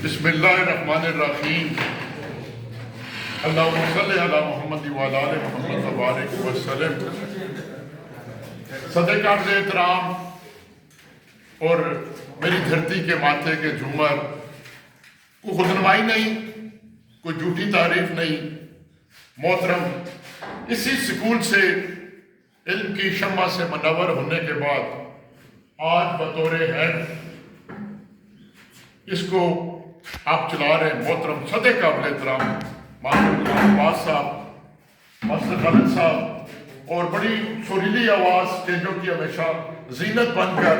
بسم اللہ الرحمن الرحیم اللہم صلی علی محمد وعلی آل محمد وبارک وسلم۔ صدر قابل احترام اور میری دھرتی کے ماتھے کے جھومر، کوئی خودنمائی نہیں، کوئی جھوٹی تعریف نہیں، محترم اسی سکول سے علم کی شمع سے منور ہونے کے بعد آج بطور ہیڈ اس کو آپ چلا رہے ہیں محترم صدر قابل احترام محمد عباس صاحب، ماسٹر خالد صاحب، اور بڑی سریلی آواز اسٹیجوں کی ہمیشہ زینت بن کر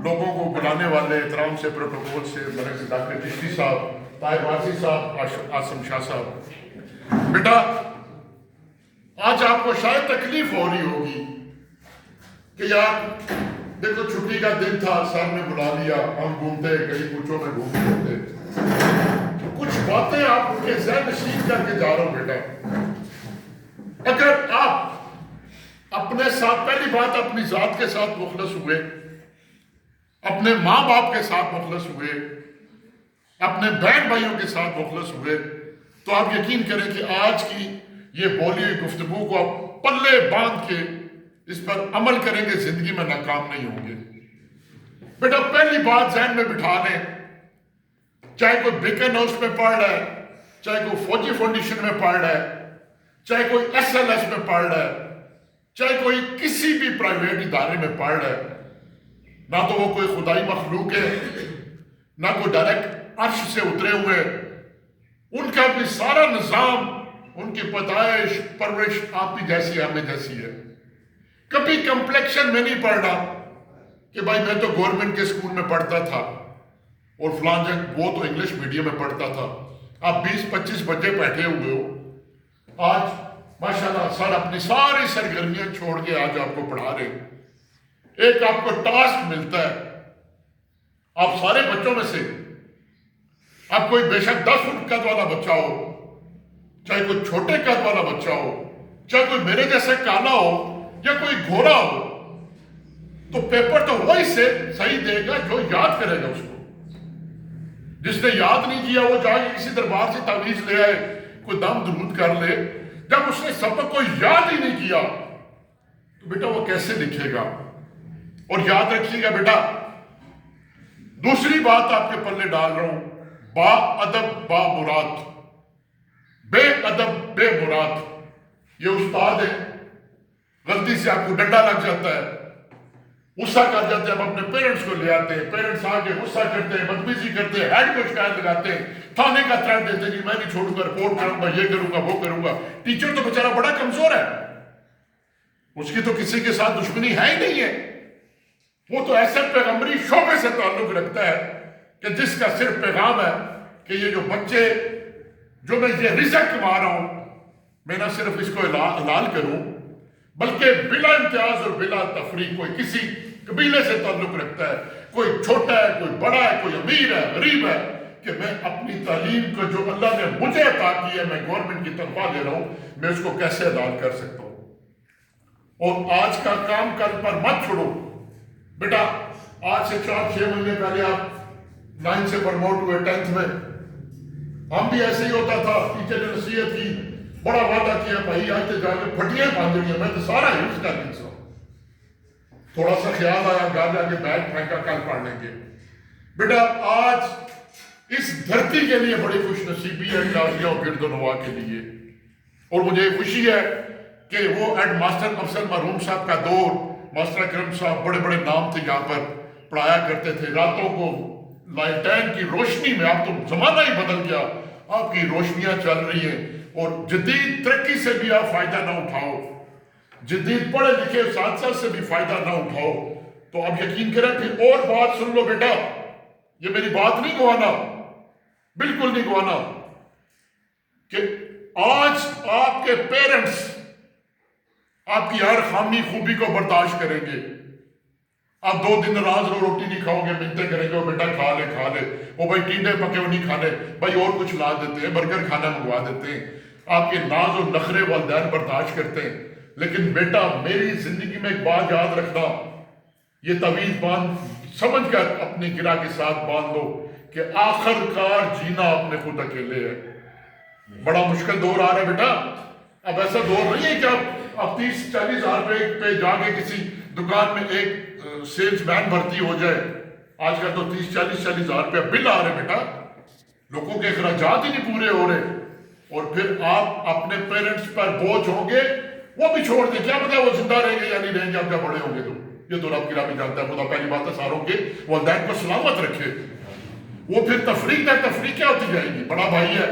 لوگوں کو بلانے والے احترام سے پروٹوکول سے مرحبا ڈاکٹر چشتی صاحب، طاہر وارثی صاحب، عاصم شاہ صاحب۔ بیٹا آج آپ کو شاید تکلیف ہو رہی ہوگی کہ یار دیکھو چھٹی کا دن تھا، سر نے بلا لیا، ہم گھومتے کئی کوچوں میں گھومتے ہوتے، کچھ باتیں آپ کے ذہن نشین کر کے جا رہا ہوں بیٹا۔ اگر آپ اپنے ساتھ پہلی بات اپنی ذات کے ساتھ مخلص ہوئے، اپنے ماں باپ کے ساتھ مخلص ہوئے، اپنے بہن بھائیوں کے ساتھ مخلص ہوئے، تو آپ یقین کریں کہ آج کی یہ بولی ہوئی گفتگو کو آپ پلے باندھ کے اس پر عمل کریں گے، زندگی میں ناکام نہیں ہوں گے۔ بیٹا پہلی بات ذہن میں بٹھا لیں، چاہے کوئی بیکن ہاؤس میں پڑھ رہا ہے، چاہے کوئی فوجی فاؤنڈیشن میں پڑھ رہا ہے، چاہے کوئی ایس ایل ایس میں پڑھ رہا ہے، چاہے کوئی کسی بھی پرائیویٹ ادارے میں پڑھ رہا ہے، نہ تو وہ کوئی خدائی مخلوق ہے، نہ کوئی ڈائریکٹ عرش سے اترے ہوئے، ان کا بھی سارا نظام، ان کی پیدائش پرورش آپ بھی جیسی ہے، ہمیں جیسی ہے۔ کبھی کمپلیکشن میں نہیں پڑھ رہا کہ بھائی میں تو گورنمنٹ کے سکول میں پڑھتا تھا اور فلان جگہ وہ تو انگلش میڈیم میں پڑھتا تھا۔ آپ 20-25 بچے بیٹھے ہوئے ہو، آج ماشاءاللہ سر اپنی ساری سرگرمیاں چھوڑ کے آج آپ کو پڑھا رہے ہیں۔ ایک آپ کو ٹاسک ملتا ہے، آپ سارے بچوں میں سے آپ کوئی بے شک 10 فٹ قد والا بچہ ہو، چاہے کوئی چھوٹے قد والا بچہ ہو، چاہے کوئی میرے جیسے کالا ہو یا کوئی گھوڑا ہو، تو پیپر تو وہی سے صحیح دے گا جو یاد کرے گا۔ اس کو جس نے یاد نہیں کیا وہ جا کے کسی دربار سے تعویذ لے آئے، کوئی دم درود کر لے، جب اس نے سبق کو یاد ہی نہیں کیا تو بیٹا وہ کیسے لکھے گا؟ اور یاد رکھیے گا بیٹا، دوسری بات آپ کے پلے ڈال رہا ہوں، با ادب با مراد، بے ادب بے مراد۔ یہ استاد ہے، غلطی سے آپ کو ڈنڈا لگ جاتا ہے، غصہ کر جاتے ہیں، ہم اپنے پیرنٹس کو لے آتے ہیں، پیرنٹس آگے غصہ کرتے ہیں، بدتمیزی کرتے ہیں، ہیڈ کو شکایت لگاتے ہیں، تھانے کا تھریٹ دیتے ہیں، جی میں نہیں چھوڑوں گا، رپورٹ کروں گا، یہ کروں گا وہ کروں گا۔ ٹیچر تو بیچارہ بڑا کمزور ہے، اس کی تو کسی کے ساتھ دشمنی ہے ہی نہیں ہے، وہ تو ایسے پیغمبری شعبے سے تعلق رکھتا ہے کہ جس کا صرف پیغام ہے کہ یہ جو بچے جو میں یہ رزق کما رہا ہوں، میں نہ صرف اس کو حلال کروں بلکہ بلا امتیاز اور بلا تفریق، کوئی کسی قبیلے سے تعلق رکھتا ہے، کوئی چھوٹا ہے، کوئی بڑا ہے، کوئی امیر ہے، غریب ہے، کہ میں اپنی تعلیم کو جو اللہ نے مجھے عطا کی ہے، میں گورنمنٹ کی تنخواہ دے رہا ہوں، میں اس کو کیسے ادا کر سکتا ہوں۔ اور آج کا کام کل پر مت چھوڑو بیٹا، آج سے 4-6 مہینے پہلے آپ 9 سے پرموٹ ہوئے 10th میں، ہم بھی ایسے ہی ہوتا تھا، ٹیچر نے نصیحت کی، بڑا وعدہ کیا، بھائی آج سے جا کے پھٹیاں باندھنی ہیں، میں تو سارا حفظ کر لیں سو، تھوڑا سا خیال آیا گھر جا کے بیگ پھینکا، کل پڑھ لیں گے۔ بیٹا آج اس دھرتی کے لیے بڑی خوش نصیبی ہے، کلاریوں گرد و نواح کے لیے، اور مجھے خوشی ہے کہ وہ ہیڈ ماسٹر افضل مرحوم صاحب کا دور، ماسٹر اکرم صاحب بڑے بڑے نام تھے یہاں پر، پڑھایا کرتے تھے، راتوں کو لائٹین کی روشنی میں، اب تو زمانہ ہی بدل گیا، آپ کی روشنیاں چل رہی ہیں، اور جدید ترقی سے بھی آپ فائدہ نہ اٹھاؤ، جدید پڑھے لکھے اساتذہ سے بھی فائدہ نہ اٹھاؤ، تو آپ یقین کریں پھر اور بات سن لو بیٹا، یہ میری بات نہیں گوانا، بالکل نہیں گوانا، کہ آج آپ کے پیرنٹس آپ کی ہر خامی خوبی کو برداشت کریں گے۔ آپ 2 دن ناراض رہو، روٹی نہیں کھاؤ گے، منتیں کریں گے، وہ بیٹا کھا لے، وہ بھائی ٹینڈے پکے ہو نہیں کھانے، بھائی اور کچھ لا دیتے ہیں، برگر کھانا منگوا دیتے ہیں، آپ کے ناز و نخرے والدین برداشت کرتے ہیں، لیکن بیٹا میری زندگی میں ایک بات یاد رکھنا، یہ تعویذ باندھ سمجھ کر اپنی گرہ کے ساتھ باندھ لو کہ آخر کار جینا اپنے خود اکیلے ہے. بڑا مشکل دور آ رہا ہے بیٹا. اب ایسا دور نہیں ہے کہ اب 30-40 ہزار روپے پہ جا کے کسی دکان میں ایک سیلز مین بھرتی ہو جائے. آج کل تو 30-40 ہزار روپے بل آ رہے بیٹا. لوگوں کے اخراجات ہی نہیں پورے ہو رہے. اور پھر آپ اپنے پیرنٹس پر بوجھ ہوں گے. وہ بھی چھوڑ دیں, کیا پتا وہ زندہ رہیں گے یا نہیں رہیں گے اب جب بڑے ہوں گے تو. یہ تو رب کی راہ بھی جانتا ہے. خدا پہلی بات ہے ساروں کے والدین کو سلامت رکھے. وہ پھر تفریق کیا ہوتی جائے گی. بڑا بھائی ہے,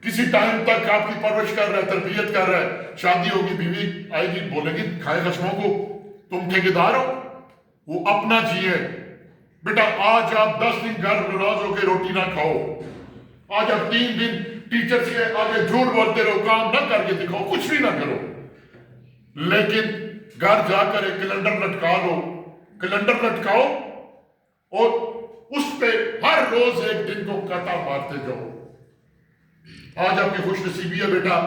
کسی ٹائم تک آپ کی پرورش کر رہا ہے, تربیت کر رہا ہے, شادی ہوگی, بیوی آئے گی, بولے گی کھائے خشموں کو تم ٹھیکیدار ہو. وہ اپنا جیے. بیٹا آج آپ 10 دن گھر ناراض ہو کے روٹی نہ کھاؤ. آج آپ 3 دن ٹیچر کے آگے جھوٹ بولتے رہو, کام نہ کر کے دکھاؤ, کچھ بھی نہ کرو, لیکن گھر جا کر ایک کیلنڈر لٹکا لو. کیلنڈر لٹکاؤ اور اس پہ ہر روز ایک دن کو کاٹا مارتے جاؤ. آج آپ کی خوش نصیبی ہے بیٹا.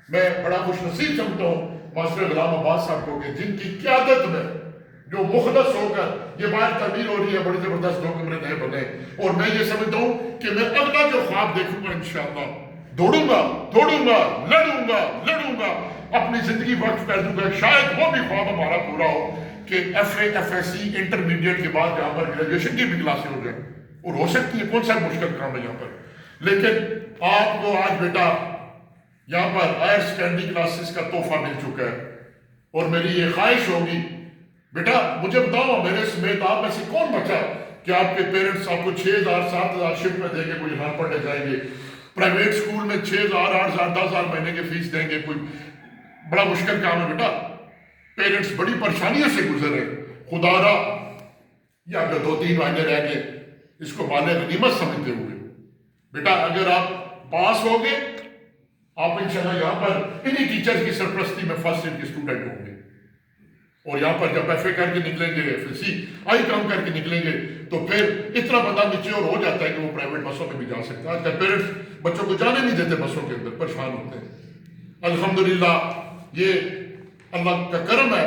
میں بڑا خوش نصیب سمجھتا ہوں ماسٹر غلام عباس صاحب کو کہ جن کی قیادت میں جو مخلص ہو کر یہ باہر تعمیر ہو رہی ہے. بڑی زبردست 2 کمرے نئے بنے. اور میں یہ سمجھتا ہوں کہ میں اگلا جو خواب دیکھوں گا انشاءاللہ دوڑوں گا, لڑوں گا, اپنی زندگی وقت کر دوں گا. شاید وہ بھی خواب ہمارا پورا ہو کہ FA/FSC انٹرمیڈیٹ کے بعد یہاں پر گریجویشن کی بھی کلاسیں ہو جائیں. اور ہو سکتی ہے, کون سا مشکل کام ہے یہاں پر. لیکن آپ کو آج بیٹا یہاں پر ہائر سیکنڈری کلاسز کا تحفہ مل چکا ہے. اور میری یہ خواہش ہوگی بیٹا, مجھے بتاؤ میرے سمیت آپ میں سے کون بچا کہ آپ کے پیرنٹس آپ کو 6,000-7,000 شفٹ میں دیں گے, کوئی یہاں پڑھنے جائیں گے, پرائیویٹ سکول میں 6,000, 8,000, 10,000 مہینے کی فیس دیں گے. کوئی بڑا مشکل کام ہے بیٹا. پیرنٹس بڑی پریشانیوں سے گزر رہے. خدا را یا اگر 2-3 مہینے رہ گئے اس کو مال غنیمت سمجھتے ہوئے بیٹا, اگر آپ پاس ہو گے آپ انشاءاللہ یہاں پر انہی ٹیچر کی سرپرستی میں فرسٹ ایئر کے اسٹوڈنٹ ہوں گے. اور یہاں پر جب FA کر کے نکلیں گے, FSC آئی کام کر کے نکلیں گے تو پھر اتنا بندہ میچیور ہو جاتا ہے کہ وہ پرائیویٹ بسوں میں بھی جا سکتا ہے. آج کل پیرنٹس بچوں کو جانے نہیں دیتے بسوں کے اندر, پریشان ہوتے ہیں. الحمدللہ یہ اللہ کا کرم ہے.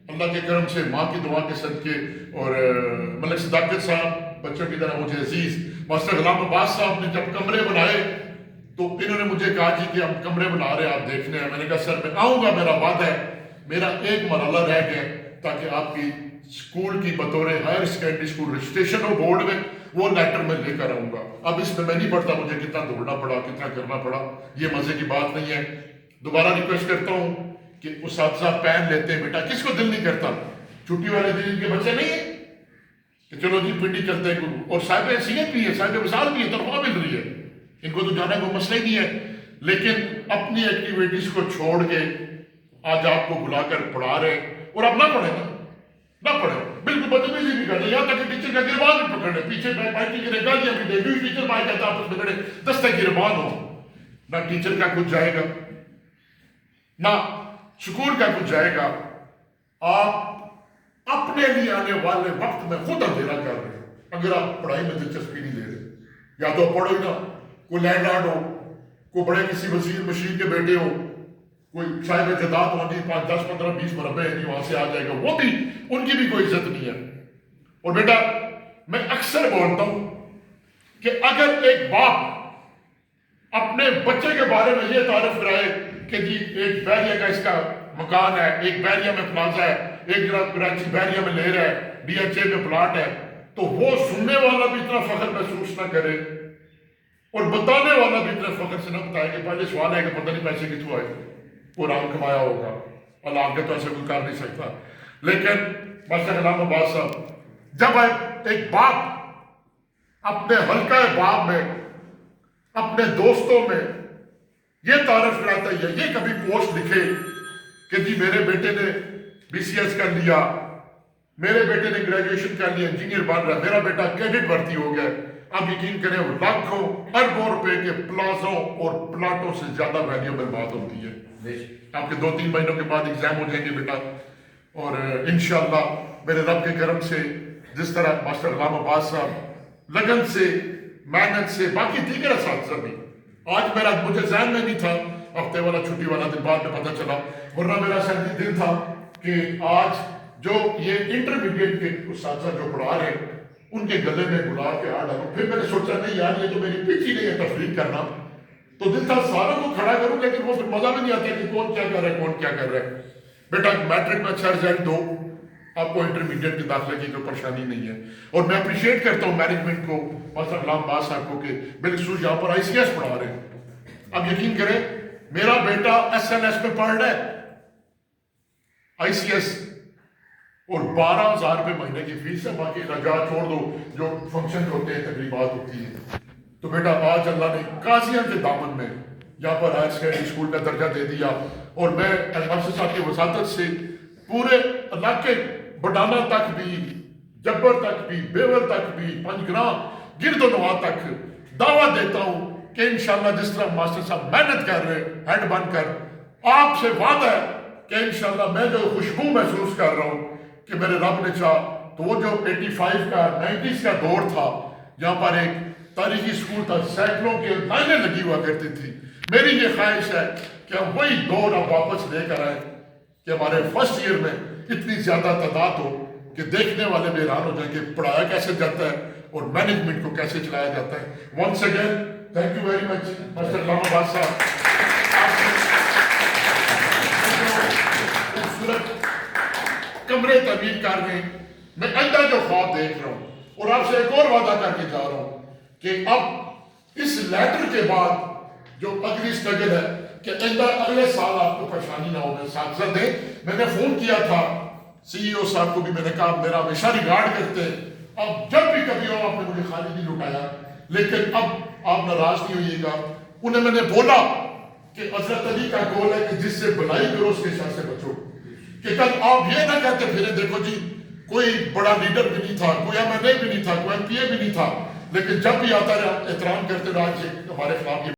اللہ کے کرم سے ماں کی دعا کے صدقے اور ملک صداقت صاحب بچوں کی طرح مجھے عزیز ماسٹر غلام عباس صاحب نے جب کمرے بنائے تو انہوں نے مجھے کہا جی کہ ہم کمرے بنا رہے ہیں, آپ دیکھنے ہیں. میں نے کہا سر میں آؤں گا, میرا وعدہ ہے. میرا ایک مرحلہ رہ گیا تاکہ آپ کی اسکول کی بطور ہائر سیکنڈری اسکول رجسٹریشن ہو بورڈ میں, وہ لیٹر میں لے کر آؤں گا. اب اس میں نہیں پڑھتا مجھے کتنا دوڑنا پڑا, کتنا کرنا پڑا, یہ مزے کی بات نہیں ہے. دوبارہ ریکویسٹ کرتا ہوں کہ اساتذہ پین لیتے ہیں بیٹا, کس کو دل نہیں کرتا. چھٹی والے دن ان کے بچے نہیں ہیں کہ چلو جی پنڈی چلتے ہیں. اور صاحب حیثیت بھی ہے, صاحب وصال بھی ہے, تنخواہ مل رہی ہے, ان کو تو جانا کوئی مسئلہ ہی نہیں ہے. لیکن اپنی ایکٹیویٹیز کو چھوڑ کے آج آپ کو بلا کر پڑھا رہے ہیں. اور آپ نہ پڑھیں نا, نہ پڑھیں, بالکل بدتمیزی بھی کریں, یہاں تک کہ ٹیچر کا گربان بھی پکڑ لیں. پیچھے بیٹھ کے گالیاں بھی دے, ٹیچر میں کہتا آپ اس میں کھڑے دستے گربان ہو. نہ ٹیچر کا کچھ جائے گا, نہ سکول کا کچھ جائے گا. آپ اپنے لیے آنے والے وقت میں خود اندھیرا کر رہے ہیں. اگر آپ پڑھائی میں دلچسپی نہیں لے رہے, یا تو پڑھو ہی نا. کوئی لینڈ لارڈ ہو, کوئی بڑے کسی وزیر مشیر کے بیٹے ہو, کوئی صاحب جداد ہو, 5, 10, 15, 20 مربع ہے, وہاں سے آ جائے گا, وہ بھی ان کی بھی کوئی عزت نہیں ہے. اور بیٹا میں اکثر بولتا ہوں کہ اگر ایک باپ اپنے بچے کے بارے میں یہ تعارف کرائے کہ جی ایک بیریا کا اس کا مکان ہے, ایک بیریا میں پلازا ہے, ایک کراچی بیریا میں لے رہا ہے, DHA میں پلاٹ ہے, تو وہ سننے والا بھی اتنا فخر محسوس نہ کرے اور بتانے والا بھی اتنا فخر سے نہ بتائے کہ پہلے سوال ہے کہ پتہ نہیں پیسے کتوں آئے, وہ رام کمایا ہوگا, اور آگے تو ایسا کوئی کر نہیں سکتا. لیکن ماسٹر غلام عباس صاحب, جب ایک باپ اپنے حلقہ باپ میں, اپنے دوستوں میں یہ تعارف کراتا ہے, یہ کبھی پوسٹ لکھے کہ جی میرے بیٹے نے BCS کر لیا, میرے بیٹے نے گریجویشن کر لیا, انجینئر بن رہا, میرا بیٹا کیڈٹ بھرتی ہو گیا, اب یقین کریں وہ لاکھوں اربوں روپے کے پلازوں اور پلاٹوں سے زیادہ ویلیوبل بات ہوتی ہے. آپ کے 2-3 مہینوں کے بعد ایگزام ہو جائیں گے بیٹا, اور انشاءاللہ میرے رب کے کرم سے جس طرح ماسٹر غلام عباس صاحب لگن سے, محنت سے, باقی دیگر اساتذہ بھی, آج میرا مجھے ذہن میں نہیں تھا, ہفتے والا چھٹی والا دن بعد میں پتہ چلا, ورنہ میرا ذہنی دل تھا کہ آج جو یہ انٹرمیڈیٹ کے اساتذہ جو پڑھا رہے ہیں ان کے گلے میں گلاب کے ہار ڈالوں. پھر میں نے سوچا نہیں یار یہ تو میری پچ ہی نہیں ہے تفریح کرنا. تو دل تھا ساروں کو کھڑا کروں لیکن وہ پھر مزہ بھی نہیں آتا کہ کون کیا کر رہا ہے کون کیا کر رہا ہے. بیٹا میٹرک میں اچھا رزلٹ دو, آپ کو انٹرمیڈیٹ کے داخلے کی کوئی پریشانی نہیں ہے. اور میں اپریشیٹ کرتا ہوں مینجمنٹ کو, ماسٹر غلام باز صاحب کو کہ بالخصوص یہاں پر آئی سی ایس پڑھا رہے ہیں. اب یقین کریں میرا بیٹا ایس ایل ایس میں پڑھ رہا ہے آئی سی ایس, اور 12,000 روپے مہینے کی فیس ہے. باقی رجا چھوڑ دو جو فنکشن ہوتے ہیں تقریبات ہوتی ہے. تو بیٹا آج اللہ نے قاضیاں کے دامن میں یہاں پر ہائر سیکنڈری اسکول کا درجہ دے دیا. اور میں افسر صاحب کی وساطت سے پورے علاقے بڈانا تک بھی, جبر تک بھی, بیور تک بھی, پنجگراں, گرد و نواح تک دعویٰ دیتا ہوں کہ انشاءاللہ جس طرح ماسٹر صاحب محنت کر رہے ہیں ہیڈ بن کر, آپ سے وعدہ ہے کہ انشاءاللہ میں جو خوشبو محسوس کر رہا ہوں کہ میرے رب نے چاہ تو وہ جو 85 کا 90s کا دور تھا جہاں پر ایک تاریخی اسکول تھا, سینکڑوں کی لائنیں لگی ہوا کرتی تھی. میری یہ خواہش ہے کہ ہم وہی دور اب واپس لے کر آئیں کہ ہمارے فرسٹ ایئر میں اتنی زیادہ تعداد ہو کہ دیکھنے والے بھی حیران ہو جائیں کہ پڑھایا کیسے جاتا ہے اور مینجمنٹ کو کیسے چلایا جاتا ہے. Once again thank you very much master Ghulam Baz صاحب. خوبصورت کمرے تعمیر کر گئے. میں آئندہ جو خواب دیکھ رہا ہوں اور آپ سے ایک اور وعدہ کر کے جا رہا ہوں کہ اب اس لیٹر کے بعد جو اگلی اسٹرگل ہے کہ اگلے سال آپ کو پریشانی نہ ہو. میں ساتھ دیں, میں نے فون کیا تھا سی ای او صاحب کو بھی, میں نے کہا میرا ہمیشہ ریگارڈ کرتے ہیں, اب جب بھی کبھی ہو آپ نے مجھے خالی نہیں لٹایا, لیکن اب آپ ناراض نہیں ہوئیے گا. انہیں میں نے بولا کہ حضرت علی کا قول ہے کہ جس سے بلائی کرو اس کے شر سے بچو, کہ کل آپ یہ نہ کہتے پھرے دیکھو جی کوئی بڑا لیڈر بھی نہیں تھا, کوئی ایم ایل اے بھی نہیں تھا, کوئی ایم پی اے بھی نہیں تھا, لیکن جب بھی آتا رہا احترام کرتے رہا ہمارے خلاف